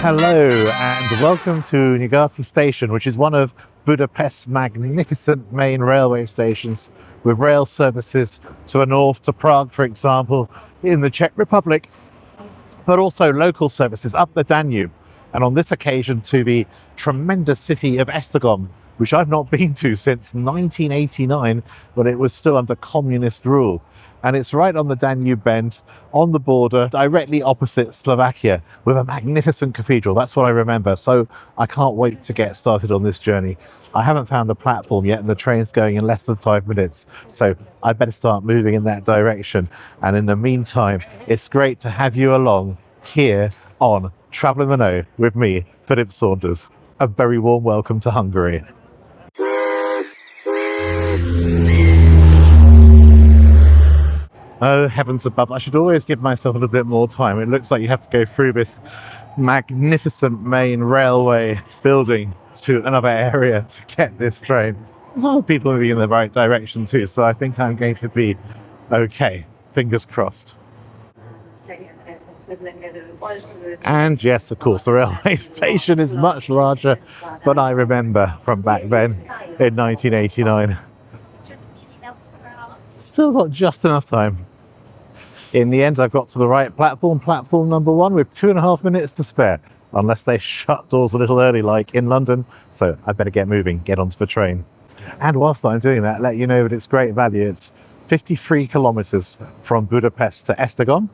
Hello and welcome to Nyugati Station, which is one of Budapest's magnificent main railway stations, with rail services to the north, to Prague, for example, in the Czech Republic, but also local services up the Danube, and on this occasion to the tremendous city of Esztergom, which I've not been to since 1989, when it was still under communist rule. And it's right on the Danube Bend, on the border, directly opposite Slovakia, with a magnificent cathedral. That's what I remember. So I can't wait to get started on this journey. I haven't found the platform yet, and the train's going in less than 5 minutes. So I better start moving in that direction. And in the meantime, it's great to have you along here on Travelling the Know with me, Philip Saunders. A very warm welcome to Hungary. Oh, heavens above, I should always give myself a little bit more time. It looks like you have to go through this magnificent main railway building to another area to get this train. There's other people moving in the right direction too, so I think I'm going to be okay. Fingers crossed. And yes, of course, the railway station is much larger than I remember from back then in 1989. Still got just enough time. In the end, I've got to the right platform, platform number 1, with 2.5 minutes to spare, unless they shut doors a little early like in London. So I better get moving, get onto the train. And whilst I'm doing that, let you know that it's great value. It's 53 kilometers from Budapest to Esztergom,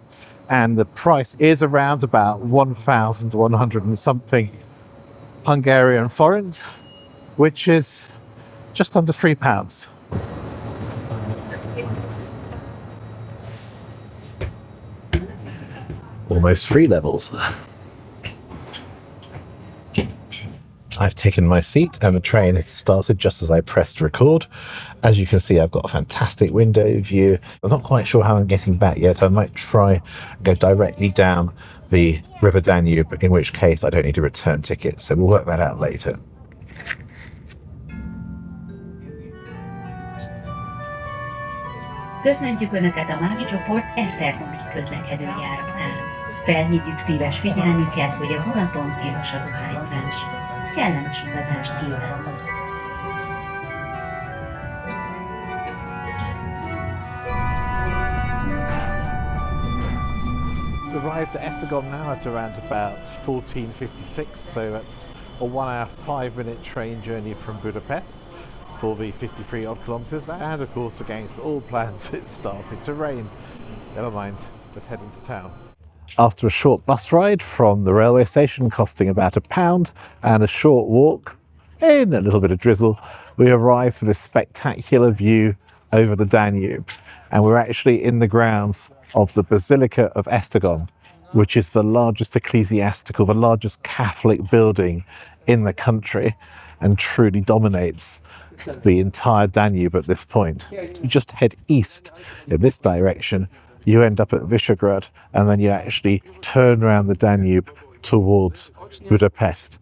and the price is around about 1,100 and something Hungarian forint, which is just under £3. Almost 3 levels. I've taken my seat and the train has started just as I pressed record. As you can see, I've got a fantastic window view. I'm not quite sure how I'm getting back yet. I might try and go directly down the River Danube, in which case I don't need a return ticket, so we'll work that out later. Köszöntjük Önöket a mágcsoport Esztergomi közlekedő járatnál. Felhívjuk szíves figyelmüket, hogy a vonaton tilos a dohányzás. Kellemes utazást kívánok! Arrived at Esztergom now at around about 14:56, so that's a 1 hour 5 minute train journey from Budapest for the 53 odd kilometres, and of course against all plans it started to rain. Never mind, let's head into town. After a short bus ride from the railway station costing about £1 and a short walk in a little bit of drizzle, we arrived for this spectacular view over the Danube, and we're actually in the grounds of the Basilica of Esztergom, which is the largest ecclesiastical, the largest Catholic building in the country, and truly dominates the entire Danube at this point. You just head east in this direction, you end up at Visegrad, and then you actually turn around the Danube towards Budapest.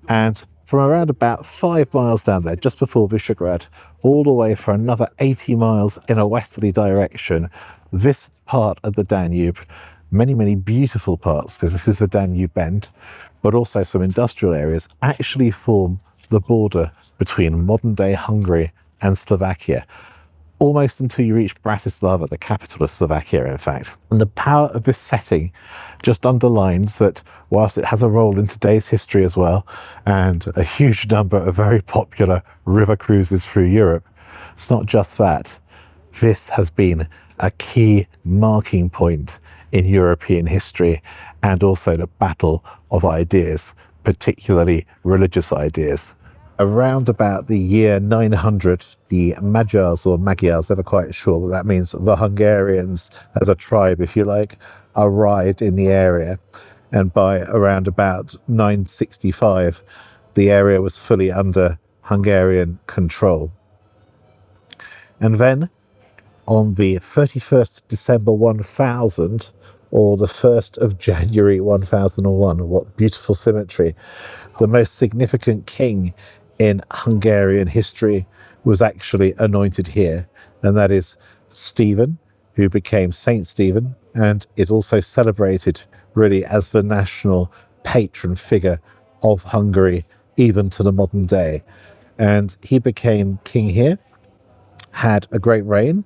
And from around about 5 miles down there, just before Visegrad, all the way for another 80 miles in a westerly direction, this part of the Danube, many beautiful parts, because this is the Danube Bend, but also some industrial areas, actually form the border between modern-day Hungary and Slovakia, almost until you reach Bratislava, the capital of Slovakia, in fact. And the power of this setting just underlines that whilst it has a role in today's history as well, and a huge number of very popular river cruises through Europe, it's not just that. This has been a key marking point in European history, and also the battle of ideas, particularly religious ideas. Around about the year 900, the Magyars, or Magyars, never quite sure what that means, the Hungarians as a tribe, if you like, arrived in the area. And by around about 965, the area was fully under Hungarian control. And then on the 31st December 1000, or the 1st of January 1001, what beautiful symmetry, the most significant king in Hungarian history was actually anointed here, and that is Stephen, who became Saint Stephen and is also celebrated really as the national patron figure of Hungary, even to the modern day. And he became king here, had a great reign,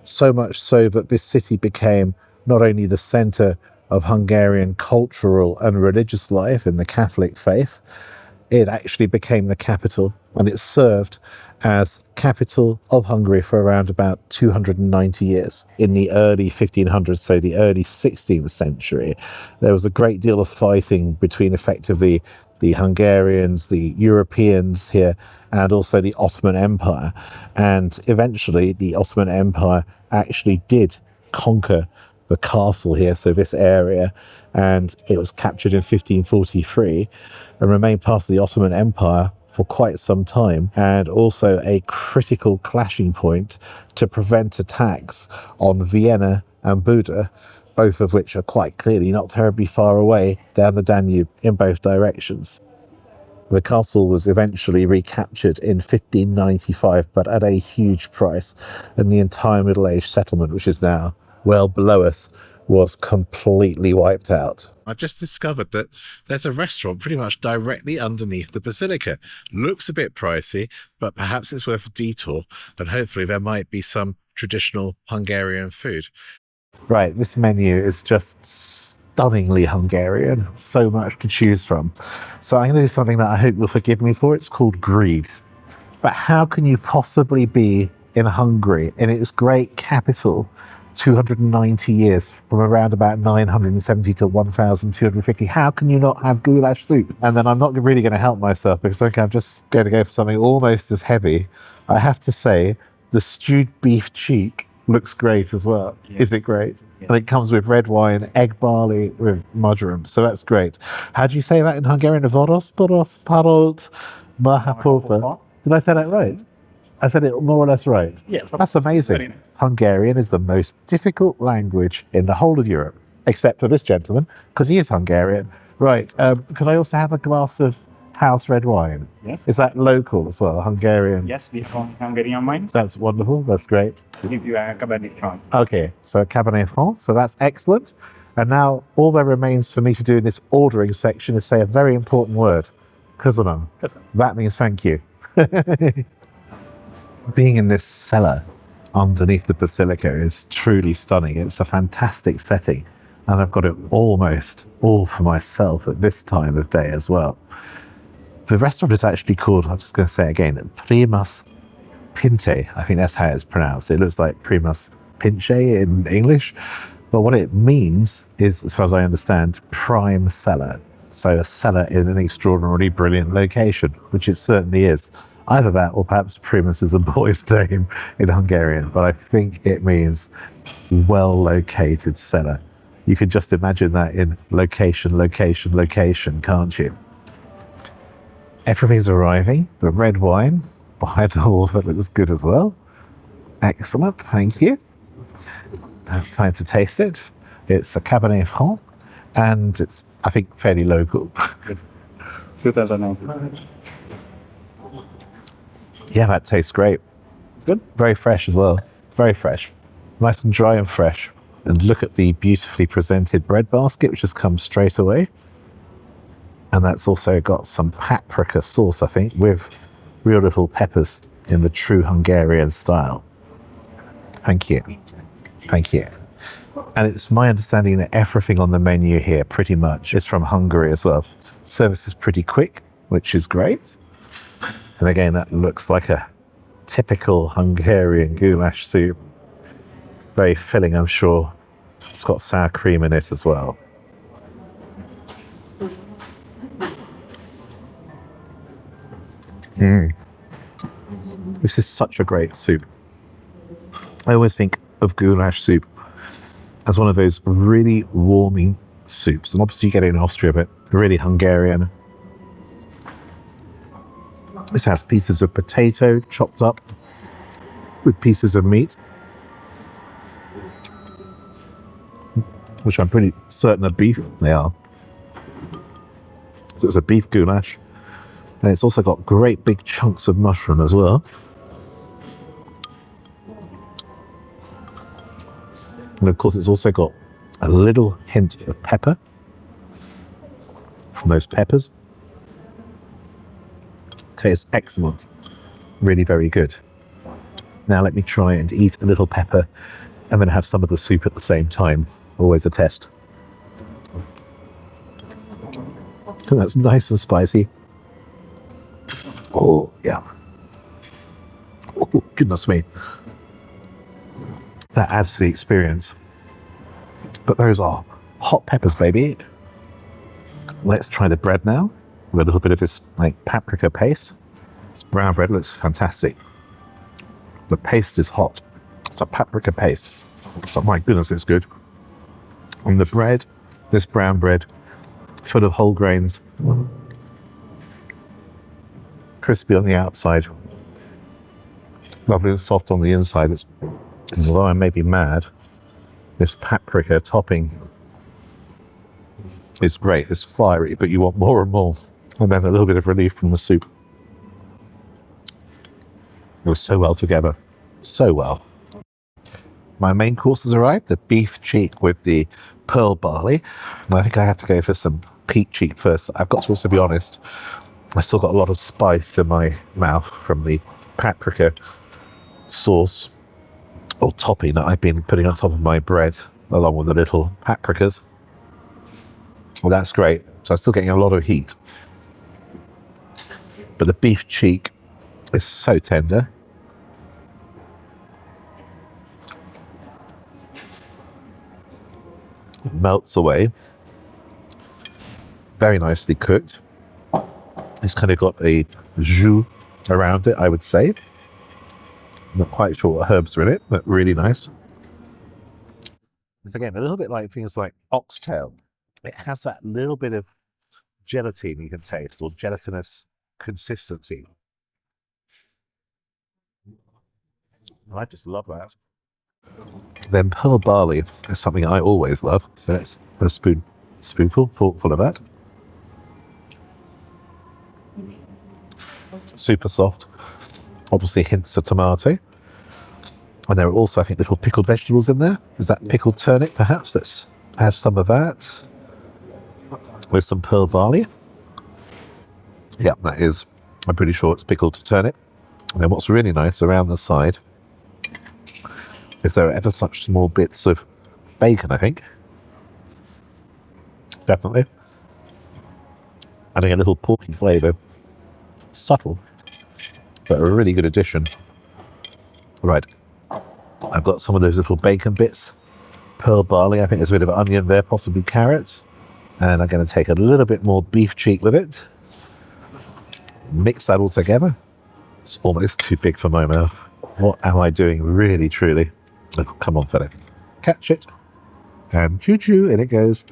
so much so that this city became not only the center of Hungarian cultural and religious life in the Catholic faith, it actually became the capital, and it served as capital of Hungary for around about 290 years. In the early 1500s, so the early 16th century, there was a great deal of fighting between effectively the Hungarians, the Europeans here, and also the Ottoman Empire. And eventually the Ottoman Empire actually did conquer the castle here, so this area, and it was captured in 1543 and remained part of the Ottoman Empire for quite some time, and also a critical clashing point to prevent attacks on Vienna and Buda, both of which are quite clearly not terribly far away down the Danube in both directions. The castle was eventually recaptured in 1595, but at a huge price, and the entire Middle Age settlement, which is now well below us, was completely wiped out. I've just discovered that there's a restaurant pretty much directly underneath the basilica. Looks a bit pricey, but perhaps it's worth a detour, and hopefully there might be some traditional Hungarian food. Right, this menu is just stunningly Hungarian. So much to choose from. So I'm going to do something that I hope you'll forgive me for. It's called greed. But how can you possibly be in Hungary, in its great capital, 290 years, from around about 970 to 1250? How can you not have goulash soup? And then I'm not really going to help myself, because I think I'm just going to go for something almost as heavy. I have to say, the stewed beef cheek looks great as well. Yeah. Is it great? Yeah. And it comes with red wine, egg barley with marjoram, so that's great. How do you say that in Hungarian? Voros, parolt, mahapulpa. Did I say that right? I said it more or less right. Yes. That's amazing. Nice. Hungarian is the most difficult language in the whole of Europe, except for this gentleman, because he is Hungarian. Right. Could I also have a glass of house red wine? Yes. Is that local as well, Hungarian? Yes, we have Hungarian wines. That's wonderful. That's great. We'll give you a Cabernet Franc. Okay, so Cabernet Franc. So that's excellent. And now all there remains for me to do in this ordering section is say a very important word. Köszönöm. That means thank you. Being in this cellar underneath the basilica is truly stunning. It's a fantastic setting, and I've got it almost all for myself at this time of day as well. The restaurant is actually called, I'm just going to say it again, Primas Pince. I think that's how it's pronounced. It looks like Primas Pince in English, but what it means is, as far as I understand, prime cellar. So a cellar in an extraordinarily brilliant location, which it certainly is. Either that, or perhaps Primus is a boy's name in Hungarian, but I think it means well-located cellar. You can just imagine that in location, location, location, can't you? Everything's arriving. The red wine behind all of it looks good as well. Excellent, thank you. Now it's time to taste it. It's a Cabernet Franc, and it's, I think, fairly local. 2009. Yeah, that tastes great. It's good. Very fresh as well. Very fresh. Nice and dry and fresh. And look at the beautifully presented bread basket, which just comes straight away. And that's also got some paprika sauce, I think, with real little peppers in the true Hungarian style. Thank you. Thank you. And it's my understanding that everything on the menu here pretty much is from Hungary as well. Service is pretty quick, which is great. And again, that looks like a typical Hungarian goulash soup. Very filling, I'm sure. It's got sour cream in it as well. This is such a great soup. I always think of goulash soup as one of those really warming soups. And obviously you get it in Austria, but really Hungarian. This has pieces of potato chopped up with pieces of meat, which I'm pretty certain are beef. They are. So it's a beef goulash. And it's also got great big chunks of mushroom as well. And of course it's also got a little hint of pepper. And those peppers taste excellent. Really very good. Now let me try and eat a little pepper and then have some of the soup at the same time. Always a test. And that's nice and spicy. Oh, yeah. Oh, goodness me. That adds to the experience. But those are hot peppers, baby. Let's try the bread now. With a little bit of this like paprika paste. This brown bread looks fantastic. The paste is hot. It's a paprika paste. But my goodness, it's good. And the bread, this brown bread, full of whole grains, crispy on the outside, lovely and soft on the inside. It's, although I may be mad, this paprika topping is great. It's fiery, but you want more and more. And then a little bit of relief from the soup. It was so well together. So well. My main course has arrived, the beef cheek with the pearl barley. And I think I have to go for some peat cheek first. I've got to also be honest, I still got a lot of spice in my mouth from the paprika sauce or topping that I've been putting on top of my bread along with the little paprikas. Well, that's great. So I'm still getting a lot of heat. But the beef cheek is so tender. It melts away. Very nicely cooked. It's kind of got a jus around it, I would say. Not quite sure what herbs are in it, but really nice. It's again a little bit like things like oxtail. It has that little bit of gelatine you can taste, or gelatinous consistency. I just love that. Then pearl barley is something I always love, so it's a spoonful full of that. Super soft, obviously hints of tomato. And there are also, I think, little pickled vegetables in there. Is that pickled turnip, perhaps? Let's have some of that with some pearl barley. Yeah, that is. I'm pretty sure it's pickled turnip. And then what's really nice around the side is there are ever such small bits of bacon, I think. Definitely. Adding a little porky flavour. Subtle, but a really good addition. Right. I've got some of those little bacon bits. Pearl barley, I think there's a bit of onion there, possibly carrot. And I'm going to take a little bit more beef cheek with it. Mix that all together. It's almost too big for my mouth. What am I doing, really, truly? Oh, come on, fella. Catch it. And choo-choo, in it goes.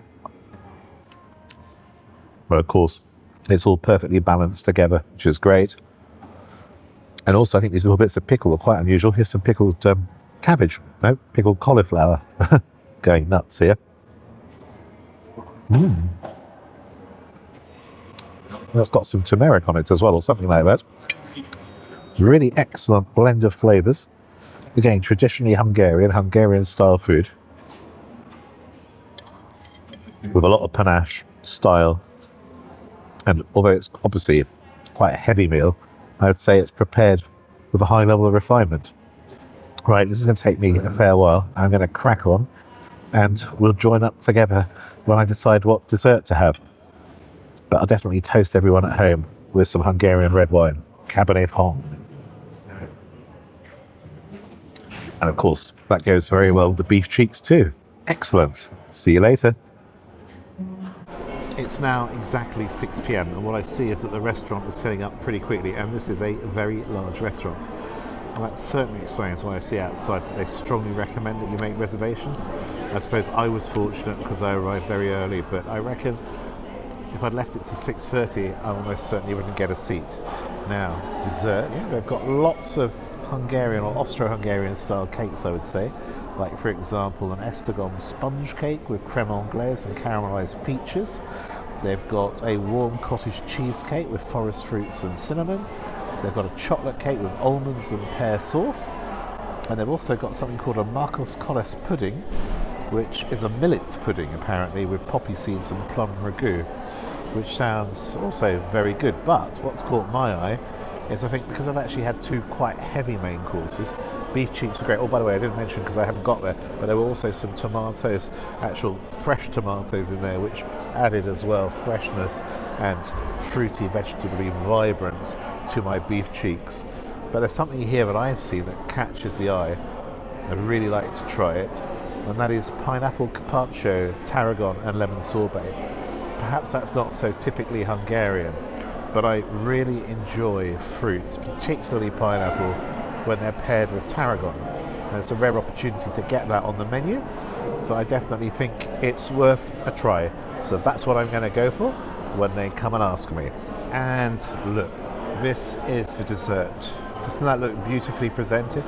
Well, of course, it's all perfectly balanced together, which is great. And also, I think these little bits of pickle are quite unusual. Here's some pickled cabbage. No, pickled cauliflower. Going nuts here. That's got some turmeric on it as well, or something like that. Really excellent blend of flavours. Again, traditionally Hungarian style food. With a lot of panache, style. And although it's obviously quite a heavy meal, I'd say it's prepared with a high level of refinement. Right, this is going to take me a fair while. I'm going to crack on and we'll join up together when I decide what dessert to have. But I'll definitely toast everyone at home with some Hungarian red wine, Cabernet Franc. And of course, that goes very well with the beef cheeks too. Excellent. See you later. It's now exactly 6 p.m. and what I see is that the restaurant is filling up pretty quickly, and this is a very large restaurant. And that certainly explains why I see outside that they strongly recommend that you make reservations. I suppose I was fortunate because I arrived very early, but I reckon if I'd left it to 6:30, I almost certainly wouldn't get a seat. Now, dessert. They've got lots of Hungarian or Austro-Hungarian style cakes, I would say. Like, for example, an Esztergom sponge cake with creme anglaise and caramelised peaches. They've got a warm cottage cheesecake with forest fruits and cinnamon. They've got a chocolate cake with almonds and pear sauce. And they've also got something called a Marcos Colles pudding, which is a millet pudding, apparently, with poppy seeds and plum ragout. which sounds also very good. But what's caught my eye is, I think, because I've actually had two quite heavy main courses. Beef cheeks were great. Oh, by the way, I didn't mention because I haven't got there, but there were also some tomatoes, actual fresh tomatoes in there, which added as well freshness and fruity, vegetably vibrance to my beef cheeks. But there's something here that I've seen that catches the eye. I'd really like to try it, and that is pineapple carpaccio, tarragon and lemon sorbet. Perhaps that's not so typically Hungarian, but I really enjoy fruits, particularly pineapple, when they're paired with tarragon. And it's a rare opportunity to get that on the menu, so I definitely think it's worth a try. So that's what I'm going to go for when they come and ask me. And look, this is the dessert. Doesn't that look beautifully presented?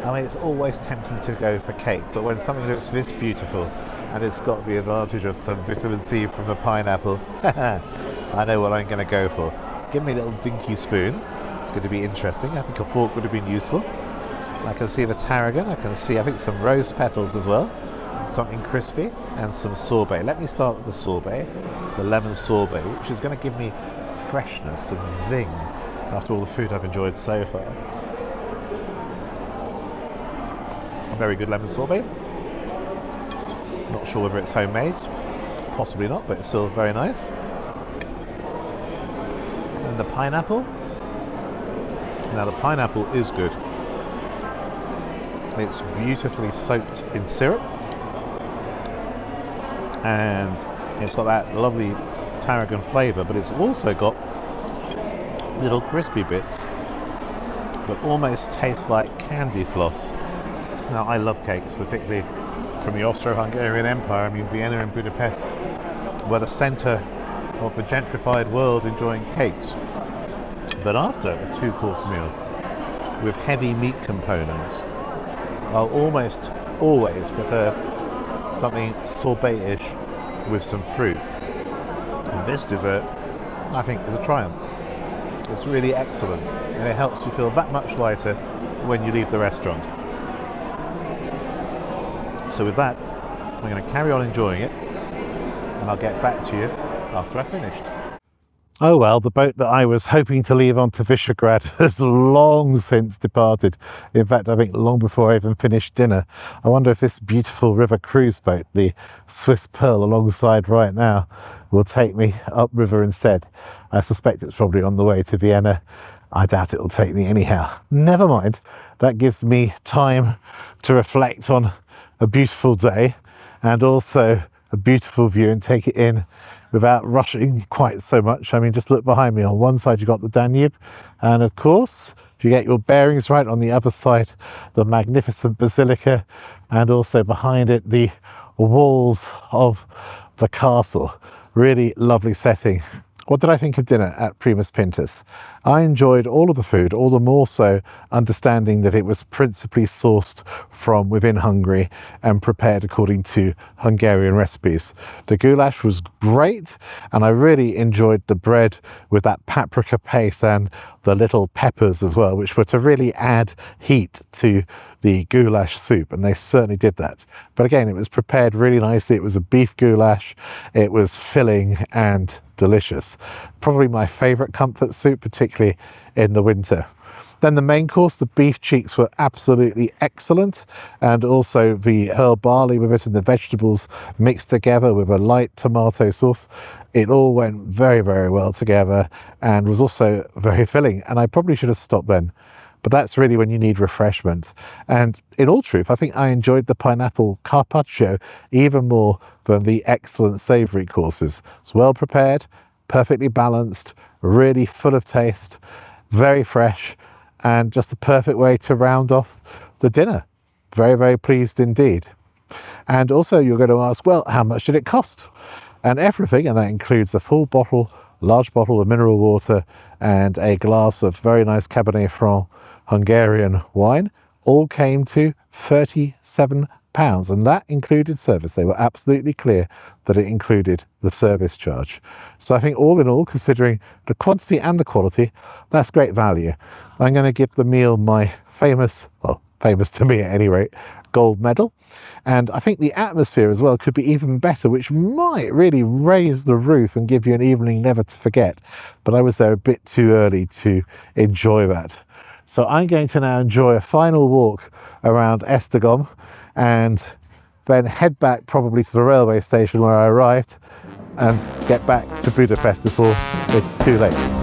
I mean, it's always tempting to go for cake, but when something looks this beautiful and it's got the advantage of some vitamin C from the pineapple, I know what I'm going to go for. Give me a little dinky spoon. It's going to be interesting. I think a fork would have been useful. I can see the tarragon. I can see, I think, some rose petals as well. Something crispy and some sorbet. Let me start with the sorbet, the lemon sorbet, which is going to give me freshness and zing after all the food I've enjoyed so far. A very good lemon sorbet. Not sure whether it's homemade, possibly not, but it's still very nice. And the pineapple. Now the pineapple is good. It's beautifully soaked in syrup, and it's got that lovely tarragon flavour, but it's also got little crispy bits that almost taste like candy floss. Now I love cakes, particularly from the Austro-Hungarian Empire. I mean, Vienna and Budapest were the centre of the gentrified world enjoying cakes. But after a two-course meal with heavy meat components, I'll almost always prefer something sorbet-ish with some fruit. And this dessert, I think, is a triumph. It's really excellent, and it helps you feel that much lighter when you leave the restaurant. So with that, I'm going to carry on enjoying it, and I'll get back to you after I've finished. Oh well, the boat that I was hoping to leave onto Visegrad has long since departed. In fact, I think long before I even finished dinner. I wonder if this beautiful river cruise boat, the Swiss Pearl alongside right now, will take me upriver instead. I suspect it's probably on the way to Vienna. I doubt it will take me anyhow. Never mind, that gives me time to reflect on a beautiful day and also a beautiful view and take it in without rushing quite so much. I mean, just look behind me. On one side you've got the Danube, and of course, if you get your bearings right, on the other side the magnificent Basilica, and also behind it the walls of the castle. Really lovely setting. What did I think of dinner at Primas Pince? I enjoyed all of the food, all the more so understanding that it was principally sourced from within Hungary and prepared according to Hungarian recipes. The goulash was great, and I really enjoyed the bread with that paprika paste and the little peppers as well, which were to really add heat to the goulash soup, and they certainly did that. But again, it was prepared really nicely. It was a beef goulash. It was filling and delicious. Probably my favourite comfort soup, particularly in the winter. Then the main course, the beef cheeks, were absolutely excellent, and also the herb barley with it and the vegetables mixed together with a light tomato sauce. It all went very, very well together and was also very filling, and I probably should have stopped then. But that's really when you need refreshment. And in all truth, I think I enjoyed the pineapple carpaccio even more than the excellent savoury courses. It's well prepared, perfectly balanced, really full of taste, very fresh, and just the perfect way to round off the dinner. Very, very pleased indeed. And also you're going to ask, well, how much did it cost? And everything, and that includes a full bottle, large bottle of mineral water, and a glass of very nice Cabernet Franc Hungarian wine, all came to £37, and that included service. They were absolutely clear that it included the service charge. So I think all in all, considering the quantity and the quality, that's great value. I'm going to give the meal my famous to me at any rate, gold medal. And I think the atmosphere as well could be even better, which might really raise the roof and give you an evening never to forget. But I was there a bit too early to enjoy that. So I'm going to now enjoy a final walk around Esztergom and then head back probably to the railway station where I arrived and get back to Budapest before it's too late.